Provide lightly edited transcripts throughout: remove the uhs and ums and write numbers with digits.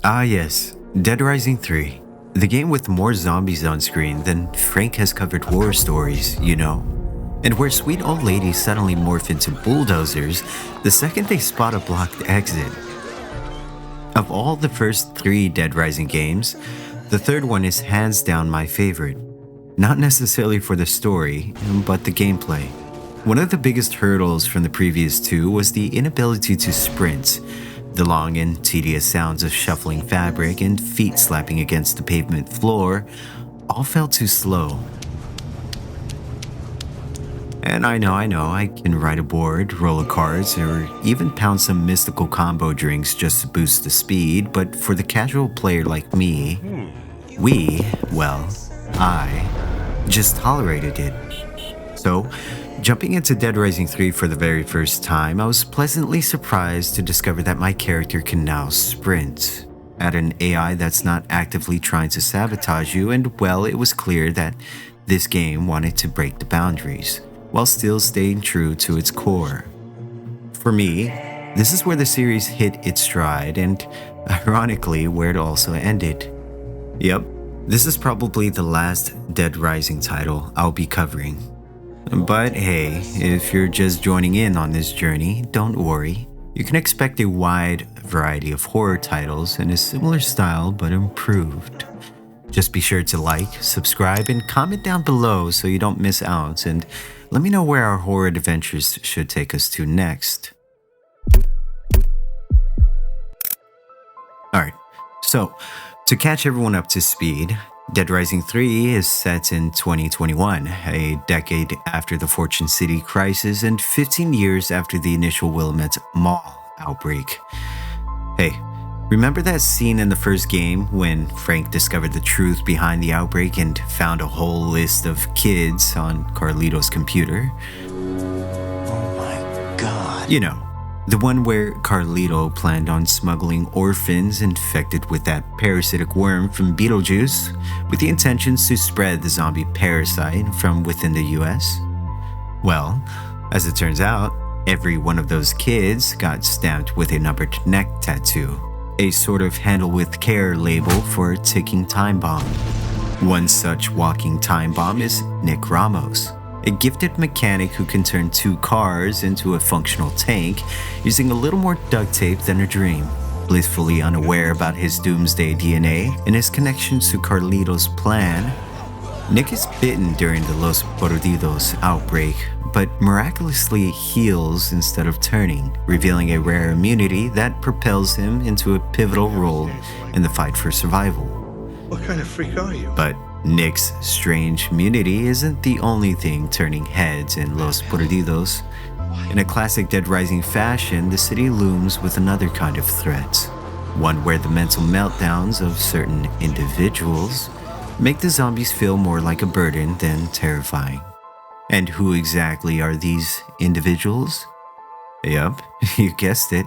Ah yes, Dead Rising 3. The game with more zombies on screen than Frank has covered horror stories, you know? And where sweet old ladies suddenly morph into bulldozers the second they spot a blocked exit. Of all the first 3 Dead Rising games, the third one is hands down my favorite. Not necessarily for the story, but the gameplay. One of the biggest hurdles from the previous 2 was the inability to sprint. The long and tedious sounds of shuffling fabric and feet slapping against the pavement floor all felt too slow. And I know, I can ride a board, roll a carts, or even pound some mystical combo drinks just to boost the speed, but for the casual player like me, I just tolerated it. So, jumping into Dead Rising 3 for the very first time, I was pleasantly surprised to discover that my character can now sprint. Add an AI that's not actively trying to sabotage you, and well, it was clear that this game wanted to break the boundaries, while still staying true to its core. For me, this is where the series hit its stride, and ironically, where it also ended. Yep, this is probably the last Dead Rising title I'll be covering. But hey, if you're just joining in on this journey, don't worry. You can expect a wide variety of horror titles in a similar style but improved. Just be sure to like, subscribe, and comment down below so you don't miss out, and let me know where our horror adventures should take us to next. Alright, so to catch everyone up to speed, Dead Rising 3 is set in 2021, a decade after the Fortune City crisis and 15 years after the initial Willamette Mall outbreak. Hey, remember that scene in the first game when Frank discovered the truth behind the outbreak and found a whole list of kids on Carlito's computer? Oh my god. You know, the one where Carlito planned on smuggling orphans infected with that parasitic worm from Beetlejuice with the intentions to spread the zombie parasite from within the US? Well, as it turns out, every one of those kids got stamped with a numbered neck tattoo, a sort of handle with care label for a ticking time bomb. One such walking time bomb is Nick Ramos, a gifted mechanic who can turn 2 cars into a functional tank using a little more duct tape than a dream. Blissfully unaware about his doomsday DNA and his connections to Carlito's plan, Nick is bitten during the Los Perdidos outbreak, but miraculously heals instead of turning, revealing a rare immunity that propels him into a pivotal role in the fight for survival. What kind of freak are you? But Nick's strange immunity isn't the only thing turning heads in Los Perdidos. In a classic Dead Rising fashion, the city looms with another kind of threat, one where the mental meltdowns of certain individuals make the zombies feel more like a burden than terrifying. And who exactly are these individuals? Yup, you guessed it,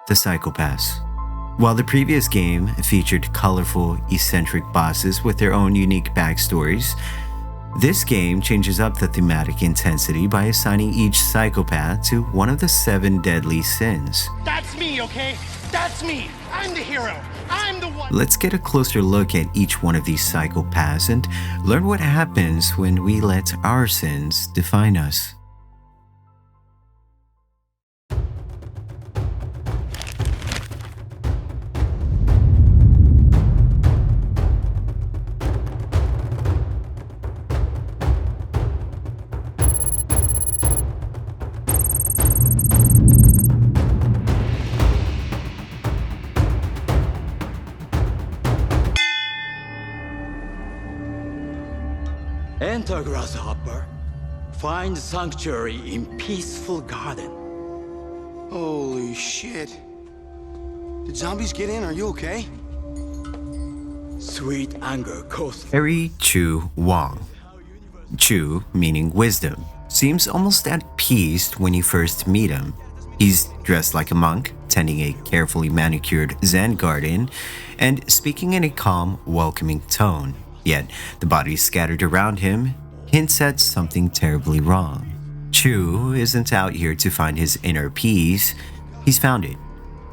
the Psychopaths. While the previous game featured colorful, eccentric bosses with their own unique backstories, this game changes up the thematic intensity by assigning each psychopath to one of the 7 deadly sins. That's me, okay? That's me! I'm the hero! I'm the one! Let's get a closer look at each one of these psychopaths and learn what happens when we let our sins define us. Enter, grasshopper. Find sanctuary in peaceful garden. Holy shit. Did zombies get in? Are you okay? Sweet anger causes Jherii Chu Wong. Chu, meaning wisdom, seems almost at peace when you first meet him. He's dressed like a monk, tending a carefully manicured Zen garden, and speaking in a calm, welcoming tone. Yet, the bodies scattered around him hints at something terribly wrong. Chu isn't out here to find his inner peace, he's found it.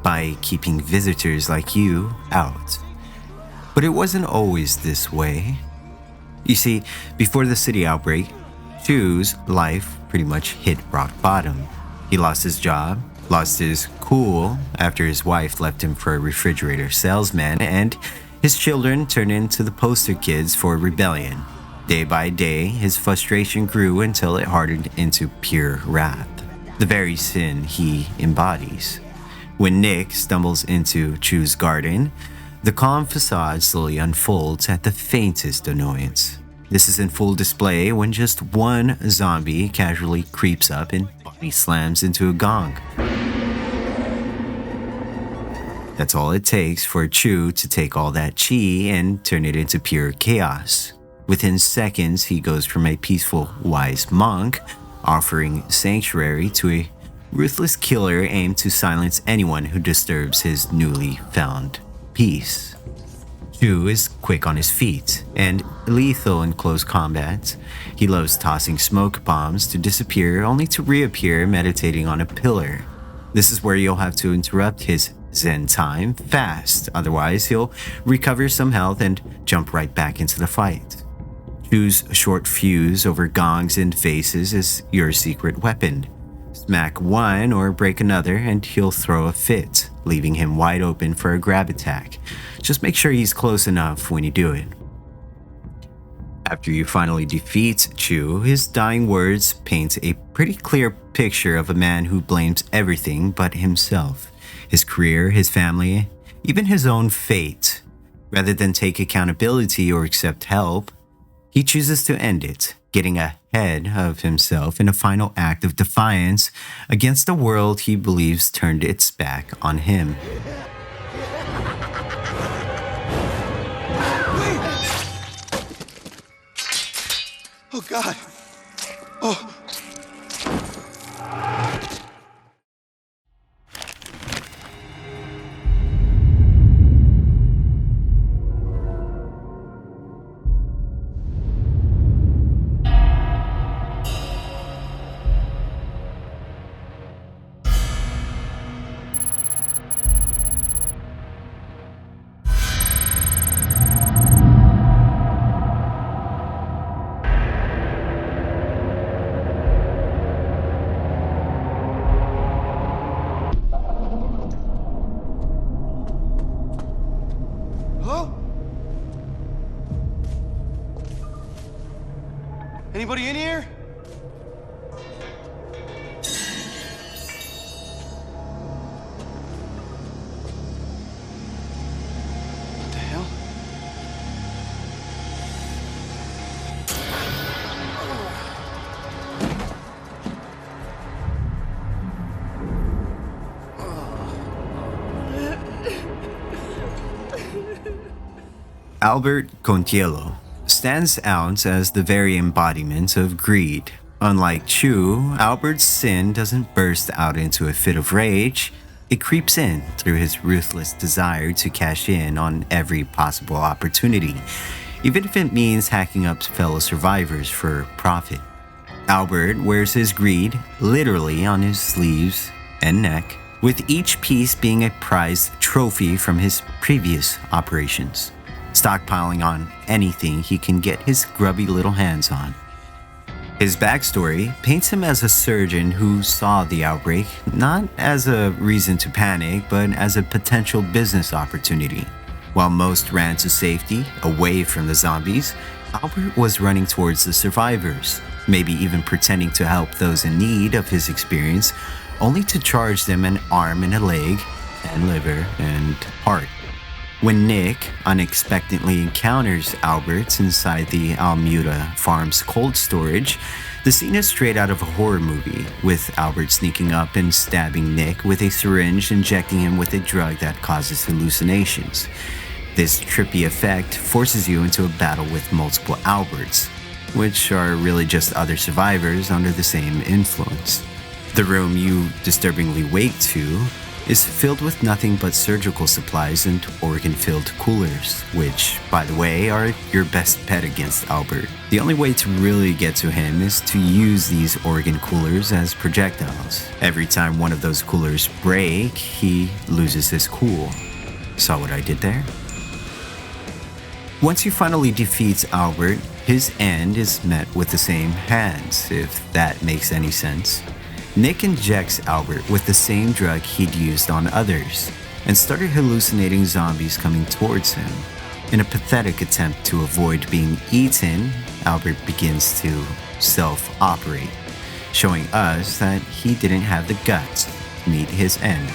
by keeping visitors like you out. But it wasn't always this way. You see, before the city outbreak, Chu's life pretty much hit rock bottom. He lost his job, lost his cool after his wife left him for a refrigerator salesman, and his children turned into the poster kids for rebellion. Day by day, his frustration grew until it hardened into pure wrath, the very sin he embodies. When Nick stumbles into Chu's garden, the calm facade slowly unfolds at the faintest annoyance. This is in full display when just one zombie casually creeps up and body slams into a gong. That's all it takes for Chu to take all that chi and turn it into pure chaos. Within seconds, he goes from a peaceful, wise monk offering sanctuary to a ruthless killer aimed to silence anyone who disturbs his newly found peace. Chu is quick on his feet and lethal in close combat. He loves tossing smoke bombs to disappear only to reappear meditating on a pillar. This is where you'll have to interrupt his Zen time fast, otherwise he'll recover some health and jump right back into the fight. Chu's short fuse over gongs and faces is your secret weapon. Smack one or break another and he'll throw a fit, leaving him wide open for a grab attack. Just make sure he's close enough when you do it. After you finally defeat Chu, his dying words paint a pretty clear picture of a man who blames everything but himself, his career, his family, even his own fate. Rather than take accountability or accept help, he chooses to end it, getting ahead of himself in a final act of defiance against the world he believes turned its back on him. Oh, God. Oh. Anybody in here? What the hell? Albert Contiello stands out as the very embodiment of greed. Unlike Chu, Albert's sin doesn't burst out into a fit of rage. It creeps in through his ruthless desire to cash in on every possible opportunity, even if it means hacking up fellow survivors for profit. Albert wears his greed literally on his sleeves and neck, with each piece being a prized trophy from his previous operations, stockpiling on anything he can get his grubby little hands on. His backstory paints him as a surgeon who saw the outbreak not as a reason to panic, but as a potential business opportunity. While most ran to safety, away from the zombies, Albert was running towards the survivors, maybe even pretending to help those in need of his experience, only to charge them an arm and a leg, and liver and heart. When Nick unexpectedly encounters Albert inside the Almuda Farm's cold storage, the scene is straight out of a horror movie, with Albert sneaking up and stabbing Nick with a syringe, injecting him with a drug that causes hallucinations. This trippy effect forces you into a battle with multiple Alberts, which are really just other survivors under the same influence. The room you disturbingly wake to is filled with nothing but surgical supplies and organ-filled coolers, which, by the way, are your best bet against Albert. The only way to really get to him is to use these organ coolers as projectiles. Every time one of those coolers break, he loses his cool. Saw what I did there? Once he finally defeats Albert, his end is met with the same hands, if that makes any sense. Nick injects Albert with the same drug he'd used on others, and started hallucinating zombies coming towards him. In a pathetic attempt to avoid being eaten, Albert begins to self-operate, showing us that he didn't have the guts to meet his end.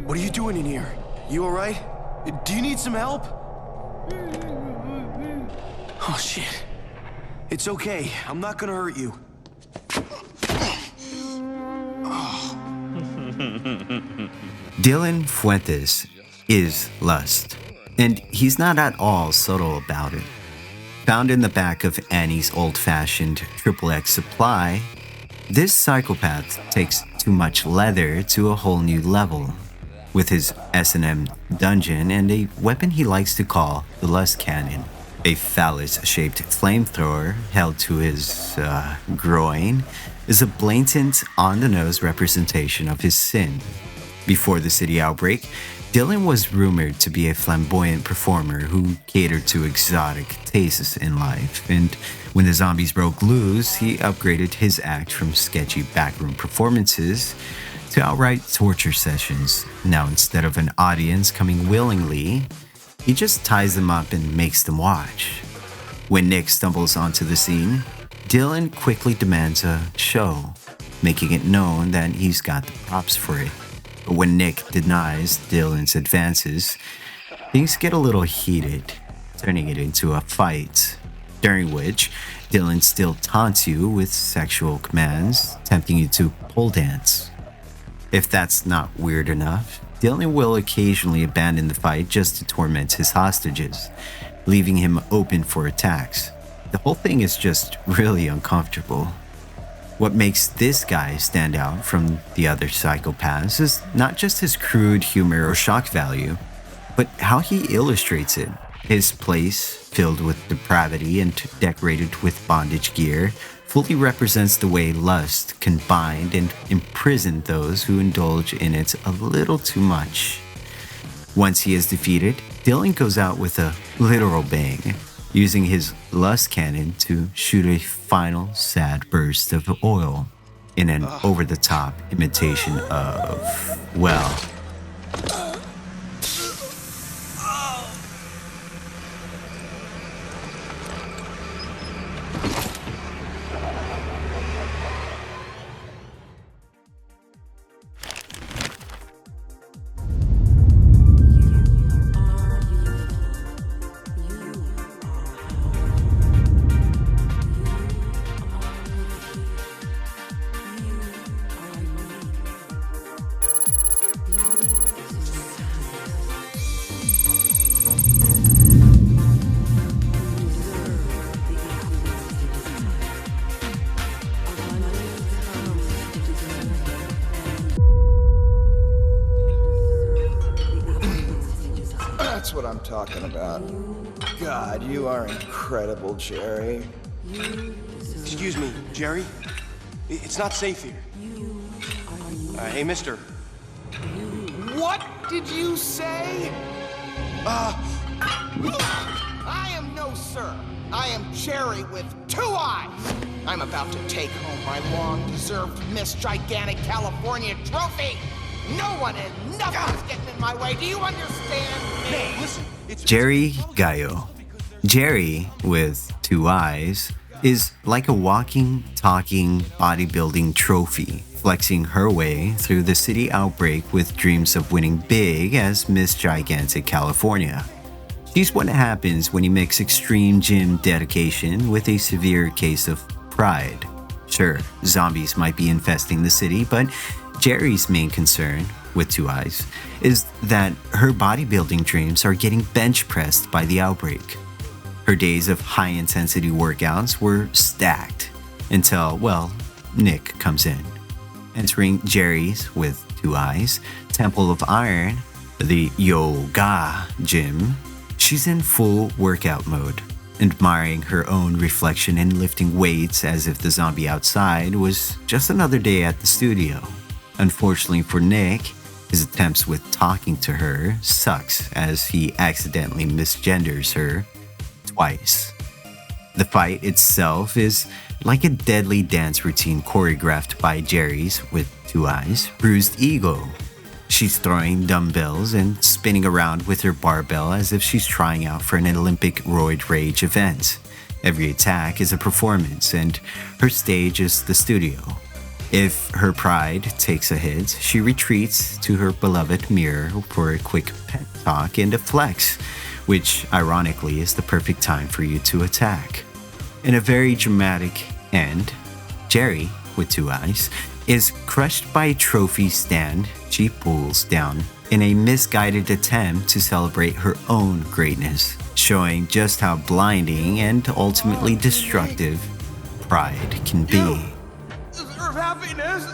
What are you doing in here? You alright? Do you need some help? Oh shit. It's okay. I'm not gonna hurt you. Dylan Fuentes is lust, and he's not at all subtle about it. Found in the back of Annie's old-fashioned XXX supply, this psychopath takes too much leather to a whole new level. With his S&M dungeon and a weapon he likes to call the lust cannon, a phallus-shaped flamethrower held to his groin, is a blatant, on-the-nose representation of his sin. Before the city outbreak, Dylan was rumored to be a flamboyant performer who catered to exotic tastes in life, and when the zombies broke loose, he upgraded his act from sketchy backroom performances to outright torture sessions. Now, instead of an audience coming willingly, he just ties them up and makes them watch. When Nick stumbles onto the scene, Dylan quickly demands a show, making it known that he's got the props for it. But when Nick denies Dylan's advances, things get a little heated, turning it into a fight, during which Dylan still taunts you with sexual commands, tempting you to pole dance. If that's not weird enough, Dylan will occasionally abandon the fight just to torment his hostages, leaving him open for attacks. The whole thing is just really uncomfortable. What makes this guy stand out from the other psychopaths is not just his crude humor or shock value, but how he illustrates it. His place, filled with depravity and decorated with bondage gear, fully represents the way lust can bind and imprison those who indulge in it a little too much. Once he is defeated, Dylan goes out with a literal bang, using his lust cannon to shoot a final sad burst of oil in an over-the-top imitation of, well, That's what I'm talking about. God, you are incredible, Jherii. Excuse me, Jherii? It's not safe here. Hey, mister. What did you say? I am no sir. I am Jherii with 2 eyes. I'm about to take home my long-deserved Miss Gigantic California trophy. No one and nothing's getting in my way. Do you understand me? Hey, listen, it's Jherii Gallo. Jherii, with 2 eyes, is like a walking, talking bodybuilding trophy, flexing her way through the city outbreak with dreams of winning big as Miss Gigantic California. She's what happens when you mix extreme gym dedication with a severe case of pride. Sure, zombies might be infesting the city, but Jherei's main concern, with 2 eyes, is that her bodybuilding dreams are getting bench pressed by the outbreak. Her days of high-intensity workouts were stacked until, well, Nick comes in. Entering Jherei's, with 2 eyes, Temple of Iron, the yoga gym, she's in full workout mode, admiring her own reflection and lifting weights as if the zombie outside was just another day at the studio. Unfortunately for Nick, his attempts with talking to her sucks as he accidentally misgenders her twice. The fight itself is like a deadly dance routine choreographed by Jherei's, with 2 eyes, bruised ego. She's throwing dumbbells and spinning around with her barbell as if she's trying out for an Olympic roid rage event. Every attack is a performance, and her stage is the studio. If her pride takes a hit, she retreats to her beloved mirror for a quick pep talk and a flex, which ironically is the perfect time for you to attack. In a very dramatic end, Jherii, with 2 eyes, is crushed by a trophy stand she pulls down in a misguided attempt to celebrate her own greatness, showing just how blinding and ultimately destructive pride can be. deserve happiness.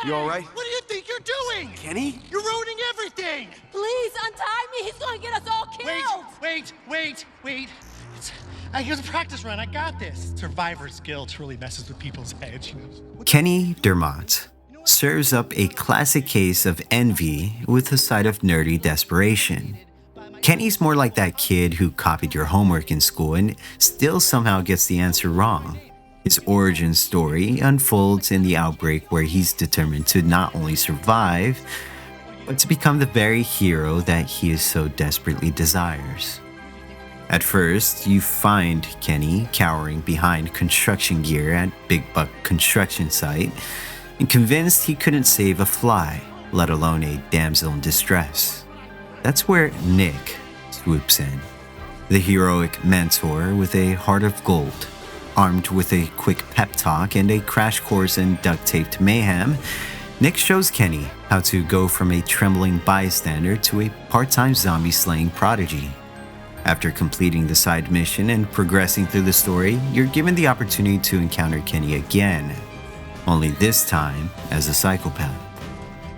You all right? What do you think you're doing? Kenny? You're ruining everything! Please untie me. He's gonna get us all killed. Wait. Here's a practice run. I got this. Survivor's guilt really messes with people's heads. You know? Kenny Dermot serves up a classic case of envy with a side of nerdy desperation. Kenny's more like that kid who copied your homework in school and still somehow gets the answer wrong. His origin story unfolds in the outbreak where he's determined to not only survive, but to become the very hero that he is so desperately desires. At first, you find Kenny cowering behind construction gear at Big Buck construction site and convinced he couldn't save a fly, let alone a damsel in distress. That's where Nick swoops in, the heroic mentor with a heart of gold. Armed with a quick pep talk and a crash course in duct-taped mayhem, Nick shows Kenny how to go from a trembling bystander to a part-time zombie-slaying prodigy. After completing the side mission and progressing through the story, you're given the opportunity to encounter Kenny again, only this time as a psychopath.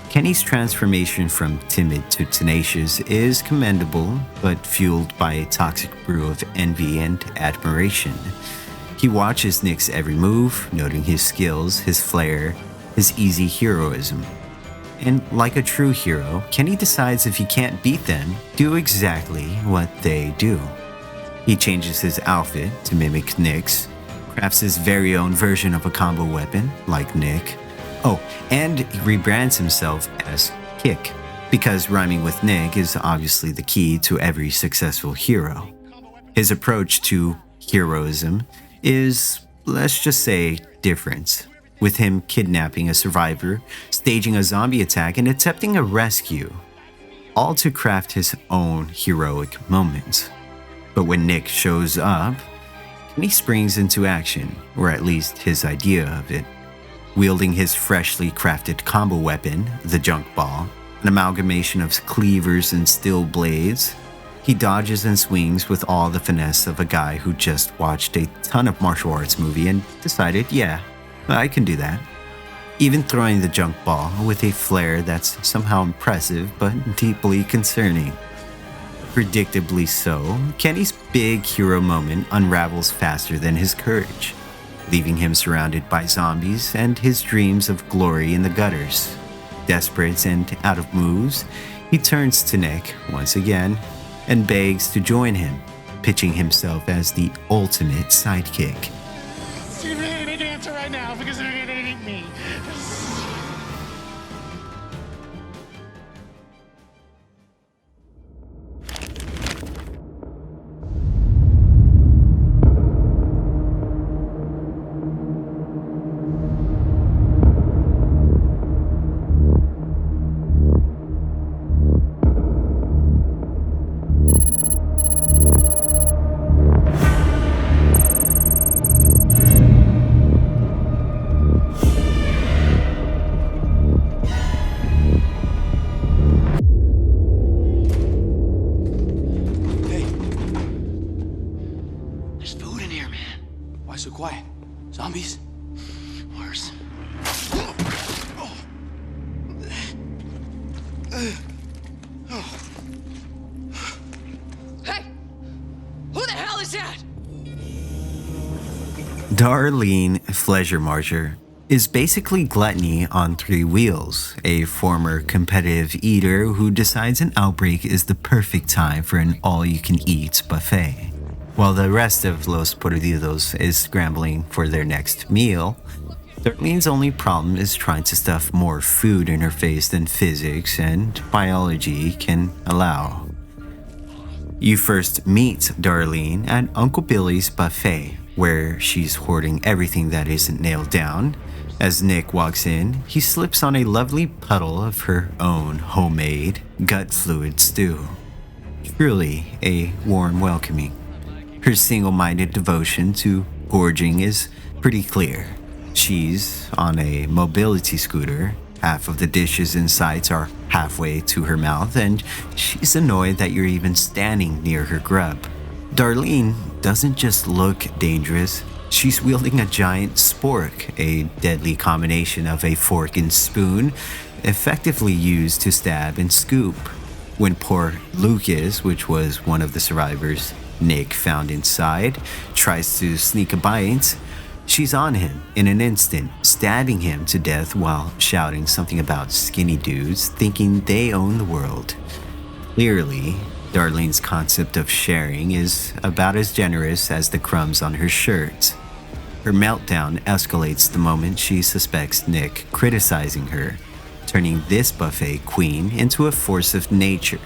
Kenny's transformation from timid to tenacious is commendable, but fueled by a toxic brew of envy and admiration. He watches Nick's every move, noting his skills, his flair, his easy heroism. And like a true hero, Kenny decides if he can't beat them, do exactly what they do. He changes his outfit to mimic Nick's, crafts his very own version of a combo weapon, like Nick. Oh, and he rebrands himself as Kick, because rhyming with Nick is obviously the key to every successful hero. His approach to heroism is, let's just say, different. with him kidnapping a survivor, staging a zombie attack, and attempting a rescue, all to craft his own heroic moments. But when Nick shows up, Kenny springs into action, or at least his idea of it. Wielding his freshly crafted combo weapon, the junk ball, an amalgamation of cleavers and steel blades, he dodges and swings with all the finesse of a guy who just watched a ton of martial arts movie and decided, yeah, I can do that. Even throwing the junk ball with a flair that's somehow impressive but deeply concerning. Predictably so, Kenny's big hero moment unravels faster than his courage, leaving him surrounded by zombies and his dreams of glory in the gutters. Desperate and out of moves, he turns to Nick once again and begs to join him, pitching himself as the ultimate sidekick. You really need to answer right now because they're gonna eat me. So quiet. Zombies? Worse. Hey! Who the hell is that? Darlene Fleischermacher is basically Gluttony on 3 wheels, a former competitive eater who decides an outbreak is the perfect time for an all-you-can-eat buffet. While the rest of Los Perdidos is scrambling for their next meal, Darlene's only problem is trying to stuff more food in her face than physics and biology can allow. You first meet Darlene at Uncle Billy's buffet, where she's hoarding everything that isn't nailed down. As Nick walks in, he slips on a lovely puddle of her own homemade gut fluid stew. Truly a warm welcoming. Her single-minded devotion to gorging is pretty clear. She's on a mobility scooter, half of the dishes in sight are halfway to her mouth, and she's annoyed that you're even standing near her grub. Darlene doesn't just look dangerous, she's wielding a giant spork, a deadly combination of a fork and spoon, effectively used to stab and scoop. When poor Lucas, which was one of the survivors Nick found inside, tries to sneak a bite, she's on him in an instant, stabbing him to death while shouting something about skinny dudes thinking they own the world. Clearly, Darlene's concept of sharing is about as generous as the crumbs on her shirt. Her meltdown escalates the moment she suspects Nick criticizing her, turning this buffet queen into a force of nature,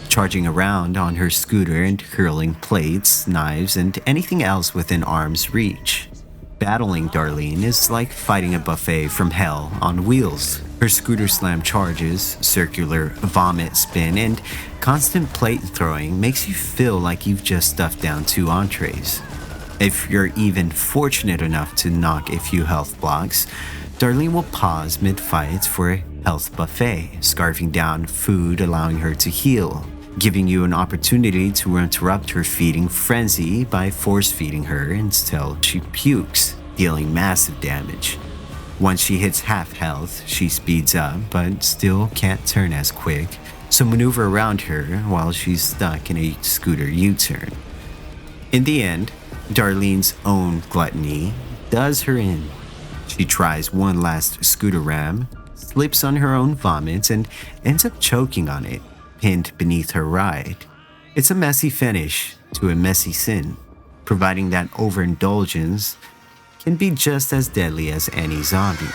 charging around on her scooter and hurling plates, knives, and anything else within arm's reach. Battling Darlene is like fighting a buffet from hell on wheels. Her scooter slam charges, circular vomit spin, and constant plate throwing makes you feel like you've just stuffed down 2 entrees. If you're even fortunate enough to knock a few health blocks, Darlene will pause mid-fight for a health buffet, scarfing down food allowing her to heal, giving you an opportunity to interrupt her feeding frenzy by force-feeding her until she pukes, dealing massive damage. Once she hits half health, she speeds up, but still can't turn as quick, so maneuver around her while she's stuck in a scooter U-turn. In the end, Darlene's own gluttony does her in. She tries one last scooter ram, slips on her own vomit, and ends up choking on it, pinned beneath her ride. It's a messy finish to a messy sin, providing that overindulgence can be just as deadly as any zombie.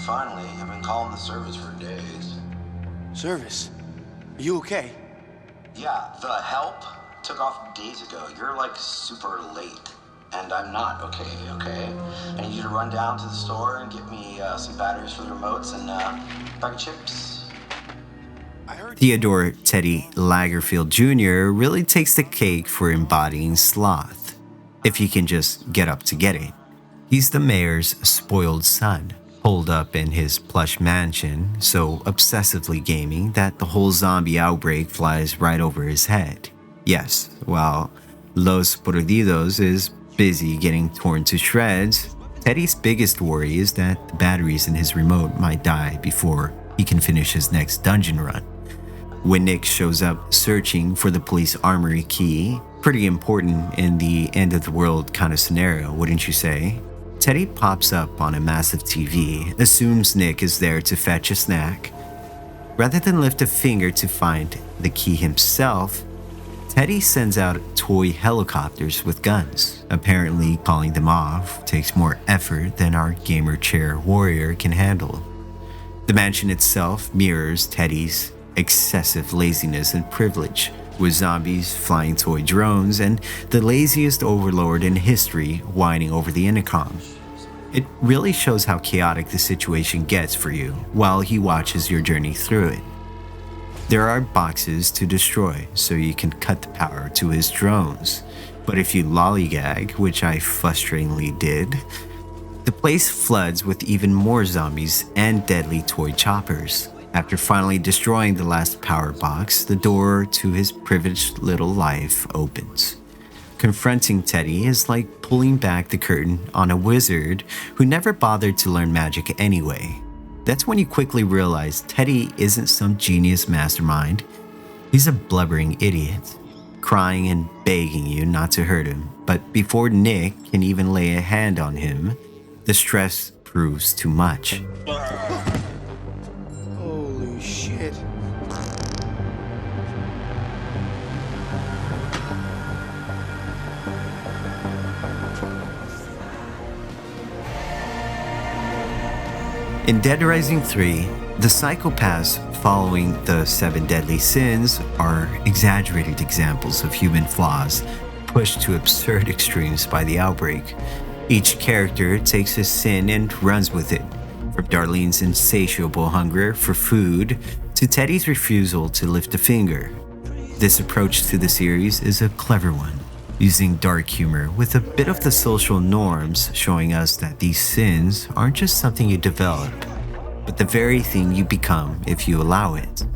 Finally, I've been calling the service for days. Service? Are you okay? Yeah, the help took off days ago. You're like super late. And I'm not okay? I need you to run down to the store and get me some batteries for the remotes and a bag of chips. Theodore Teddy Lagerfeld Jr. really takes the cake for embodying sloth, if he can just get up to get it. He's the mayor's spoiled son, holed up in his plush mansion, so obsessively gaming that the whole zombie outbreak flies right over his head. Yes, while Los Perdidos is busy getting torn to shreds, Teddy's biggest worry is that the batteries in his remote might die before he can finish his next dungeon run. When Nick shows up searching for the police armory key, pretty important in the end of the world kind of scenario, wouldn't you say? Teddy pops up on a massive TV, assumes Nick is there to fetch a snack. Rather than lift a finger to find the key himself, Teddy sends out toy helicopters with guns. Apparently, calling them off takes more effort than our gamer chair warrior can handle. The mansion itself mirrors Teddy's excessive laziness and privilege, with zombies, flying toy drones, and the laziest overlord in history whining over the intercom. It really shows how chaotic the situation gets for you while he watches your journey through it. There are boxes to destroy, so you can cut the power to his drones. But if you lollygag, which I frustratingly did, the place floods with even more zombies and deadly toy choppers. After finally destroying the last power box, the door to his privileged little life opens. Confronting Teddy is like pulling back the curtain on a wizard who never bothered to learn magic anyway. That's when you quickly realize Teddy isn't some genius mastermind. He's a blubbering idiot, crying and begging you not to hurt him. But before Nick can even lay a hand on him, the stress proves too much. Holy shit. In Dead Rising 3, the psychopaths following the 7 deadly sins are exaggerated examples of human flaws pushed to absurd extremes by the outbreak. Each character takes a sin and runs with it, from Darlene's insatiable hunger for food to Teddy's refusal to lift a finger. This approach to the series is a clever one, using dark humor with a bit of the social norms, showing us that these sins aren't just something you develop, but the very thing you become if you allow it.